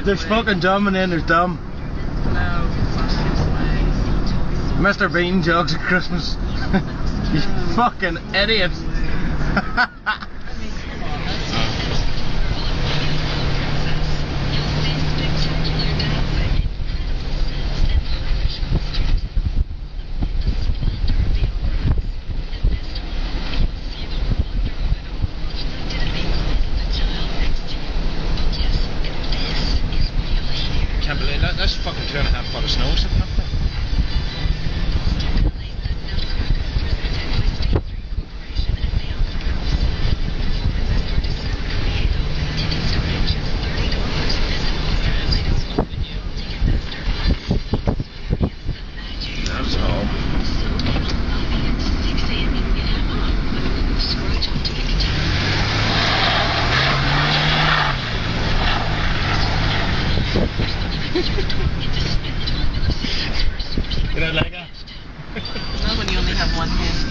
There's fucking dumb and then there's dumb. No, Mr. Bean jugs at Christmas. You fucking idiot. Can't believe that. That's fucking 2.5 foot of snow sitting up there. That's all. You don't like that? Not when you only have one hand.